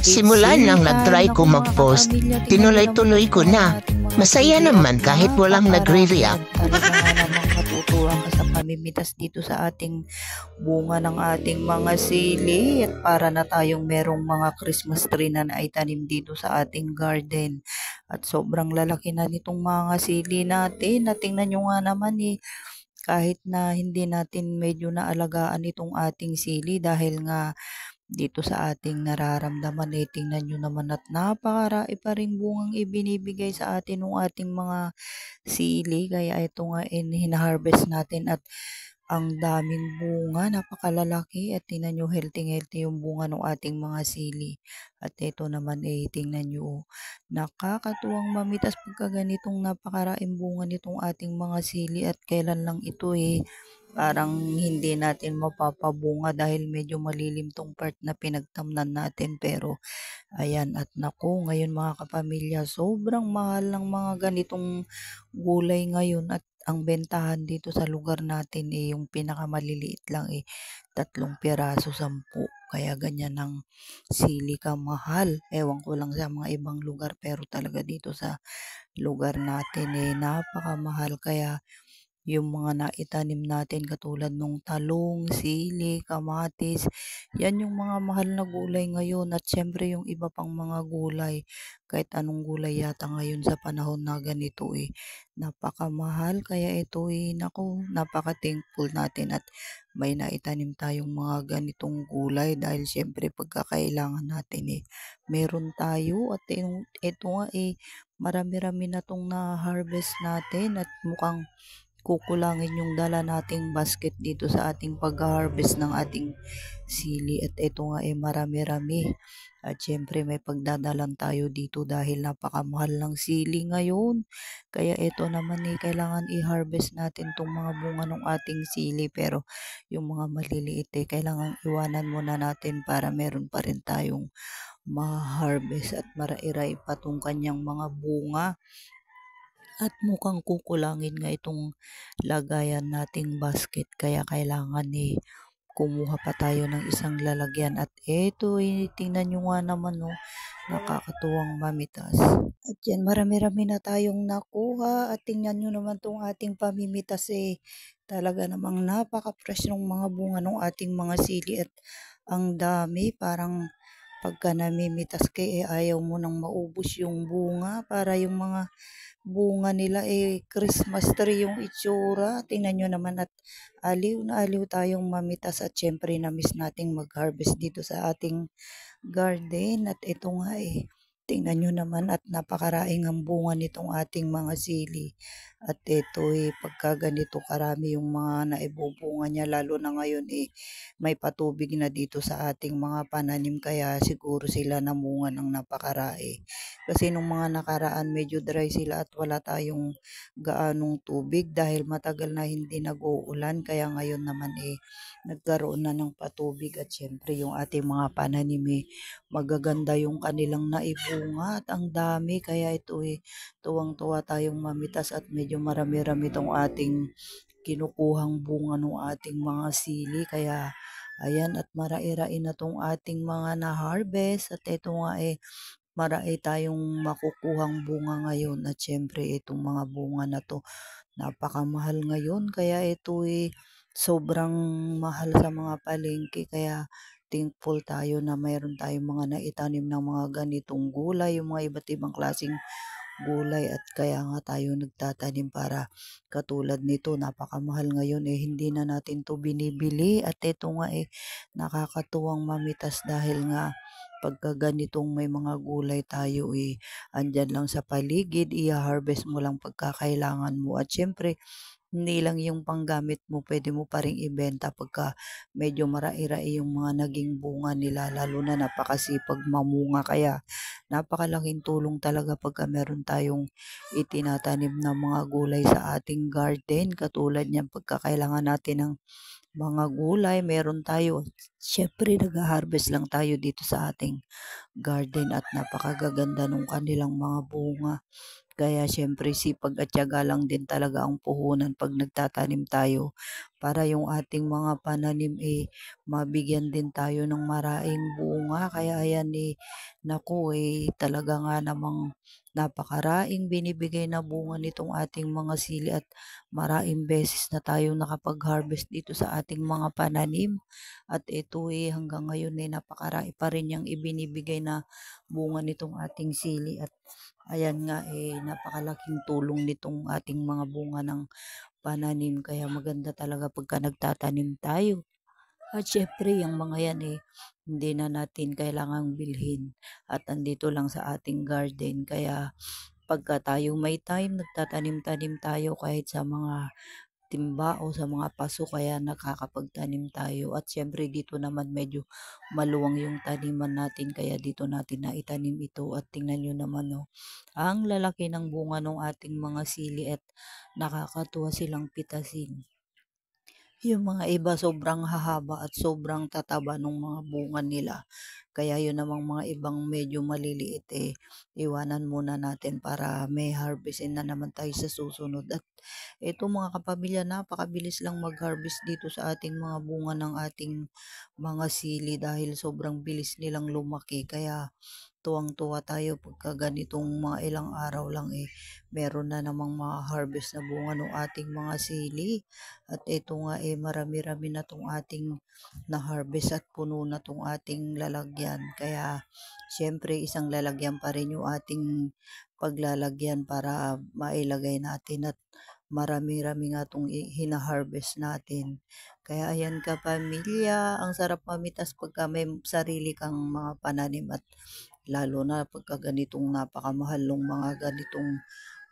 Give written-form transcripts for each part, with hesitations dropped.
Simula nang nag-try ko Naku mga mag-post, kapamilya, tingnan niyo naman tinuloy-tuloy tong ko na. ating mga Masaya sili at naman kahit walang napakarami nagre-react. at talaga nga namang matutuwa ka sa pamimitas dito sa ating bunga ng ating mga sili at para na tayong merong mga Christmas tree na naitanim dito sa ating garden. At sobrang lalaki na nitong mga sili natin. Na tingnan nyo nga naman kahit na hindi natin medyo naalagaan itong ating sili dahil nga dito sa ating nararamdaman tingnan nyo naman at napakarami pa rin bungang ibinibigay sa atin ng ating mga sili. Kaya ito nga hina-harvest natin at ang daming bunga, napakalalaki at tingnan nyo healthy yung bunga ng ating mga sili. At ito naman tingnan nyo, nakakatuwang mamitas pagka ganitong napakaraming bunga nitong ating mga sili at kailan lang ito parang hindi natin mapapabunga dahil medyo malilim tong part na pinagtamnan natin. Pero ayan at naku, ngayon mga kapamilya, sobrang mahal ng mga ganitong gulay ngayon at ang bentahan dito sa lugar natin yung pinakamaliliit lang 3 piraso, 10. Kaya ganyan ang sili kamahal. Ewan ko lang sa mga ibang lugar pero talaga dito sa lugar natin napakamahal. Kaya yung mga naitanim natin katulad nung talong, sili, kamatis, yan yung mga mahal na gulay ngayon. At syempre yung iba pang mga gulay, kahit anong gulay yata ngayon sa panahon na ganito napakamahal. Kaya ito naku, napaka-thankful natin at may naitanim tayong mga ganitong gulay dahil syempre pagkakailangan natin meron tayo. At ito nga marami-rami na tong na-harvest natin at mukhang kukulangin yung dala nating basket dito sa ating pag-harvest ng ating sili. At ito nga marami-rami. At syempre may pagdadalan tayo dito dahil napakamahal ng sili ngayon. Kaya ito naman kailangan i-harvest natin tong mga bunga ng ating sili. Pero yung mga maliliit kailangan iwanan muna natin para meron pa rin tayong ma-harvest at marairay pa tong kanyang mga bunga. At mukhang kukulangin nga itong lagayan nating basket kaya kailangan kumuha pa tayo ng isang lalagyan. At eto tingnan nyo nga naman nakakatuwang mamitas. At yan, marami-rami na tayong nakuha at tingnan nyo naman tong ating pamimitas talaga namang napaka-fresh ng mga bunga ng ating mga sili at ang dami. Parang pagka namimitas ayaw mo nang maubos yung bunga para yung mga bunga nila Christmas tree yung itsura. Tingnan nyo naman at aliw na aliw tayong mamitas at syempre na-miss nating mag-harvest dito sa ating garden. At ito nga tingnan nyo naman at napakaraing ang bunga nitong ating mga sili. At ito pagka ganito karami yung mga naibubunga niya lalo na ngayon may patubig na dito sa ating mga pananim kaya siguro sila namunga ng napakarami. Kasi nung mga nakaraan medyo dry sila at wala tayong gaanong tubig dahil matagal na hindi nag-uulan. Kaya ngayon naman nagkaroon na ng patubig at syempre yung ating mga pananim magaganda yung kanilang naibunga at ang dami. Kaya ito tuwang-tuwa tayong mamitas at medyo marami-rami tong ating kinukuhang bunga ng ating mga sili. Kaya ayan at marai-rai na tong ating mga na-harvest at ito nga marami tayong makukuhang bunga ngayon. At syempre itong mga bunga na to napakamahal ngayon kaya ito sobrang mahal sa mga palengke. Kaya thankful tayo na mayroon tayong mga naitanim ng mga ganitong gulay, yung mga iba't ibang klaseng gulay. At kaya nga tayo nagtatanim para katulad nito napakamahal ngayon hindi na natin to binibili. At ito nga nakakatuwang mamitas dahil nga pagka ganitong may mga gulay tayo andyan lang sa paligid, i-harvest mo lang pagkakailangan mo. At syempre hindi lang yung panggamit mo, pwede mo pa ring ibenta pagka medyo marai-rai yung mga naging bunga nila, lalo na napakasipag mamunga. Kaya napakalaking tulong talaga pagka meron tayong itinatanim na mga gulay sa ating garden. Katulad niyan pagka kailangan natin ng mga gulay, meron tayo. Syempre nag-harvest lang tayo dito sa ating garden at napakagaganda nung kanilang mga bunga. Kaya syempre sipag at tiyaga lang din talaga ang puhunan pag nagtatanim tayo para yung ating mga pananim mabigyan din tayo ng maraing bunga. Kaya ayan naku talaga nga namang napakaraing binibigay na bunga nitong ating mga sili at maraing beses na tayo nakapag-harvest dito sa ating mga pananim. At ito hanggang ngayon napakarami pa rin yung ibinibigay na bunga nitong ating sili. At ayan nga napakalaking tulong nitong ating mga bunga ng pananim. Kaya maganda talaga pagka nagtatanim tayo. At syempre yung mga yan hindi na natin kailangang bilhin at andito lang sa ating garden. Kaya pagka tayo may time, nagtatanim-tanim tayo kahit sa mga timba o sa mga paso, kaya nakakapagtanim tayo. At syempre dito naman medyo maluwang yung taniman natin, kaya dito natin naitanim ito. At tingnan nyo naman ang lalaki ng bunga ng ating mga sili at nakakatuwa silang pitasin. Yung mga iba sobrang hahaba at sobrang tataba ng mga bunga nila. Kaya yun namang mga ibang medyo maliliit iwanan muna natin para may harvestin na naman tayo sa susunod. At ito mga kapamilya, napakabilis lang mag-harvest dito sa ating mga bunga ng ating mga sili dahil sobrang bilis nilang lumaki. Kaya tuwang-tuwa tayo pagka ganitong mga ilang araw lang meron na namang mga harvest na bunga ng ating mga sili. At ito nga marami-rami na tong ating na-harvest at puno na tong ating lalagyan. Kaya syempre isang lalagyan pa rin yung ating paglalagyan para mailagay natin at marami-rami nga itong hina-harvest natin. Kaya ayan ka pamilya, ang sarap mamitas pagka may sarili kang mga pananim at lalo na pagka ganitong napakamahal ng mga ganitong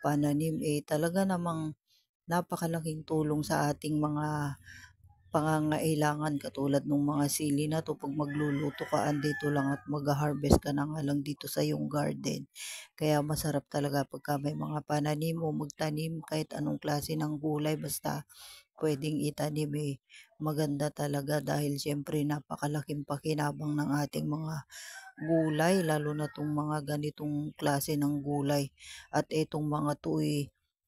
pananim talaga namang napakalaking tulong sa ating mga pangangailangan katulad ng mga sili na to. Pag magluluto ka andito lang at mag-harvest ka na nga lang dito sa iyong garden. Kaya masarap talaga pagka may mga pananim o magtanim kahit anong klase ng gulay basta pwedeng itanim maganda talaga dahil syempre napakalaking pakinabang ng ating mga gulay lalo na tong mga ganitong klase ng gulay. At itong mga to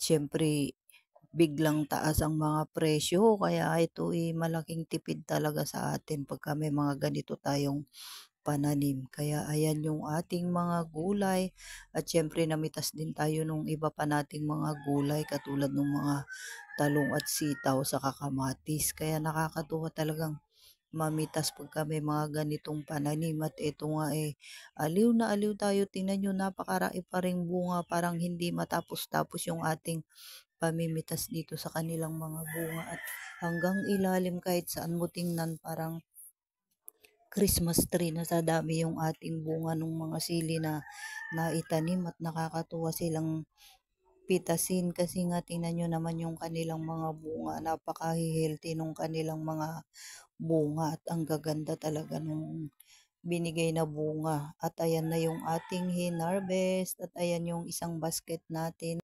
syempre biglang taas ang mga presyo, kaya ito malaking tipid talaga sa atin pagka may mga ganito tayong pananim. Kaya ayan yung ating mga gulay at syempre namitas din tayo nung iba pa nating mga gulay katulad ng mga talong at sitaw sa kamatis. Kaya nakakatuwa talagang mamitas pagka may mga ganitong pananim. At ito nga aliw na aliw tayo. Tingnan nyo, napakarami pa ring bunga, parang hindi matapos-tapos yung ating pamimitas dito sa kanilang mga bunga. At hanggang ilalim kahit saan mo tingnan parang Christmas tree na sa dami yung ating bunga ng mga sili na naitanim. At nakakatuwa silang pitasin kasi nga tingnan nyo naman yung kanilang mga bunga, napaka-healthy nung kanilang mga bunga at ang gaganda talaga nung binigay na bunga. At ayan na yung ating hinarvest at ayan yung isang basket natin.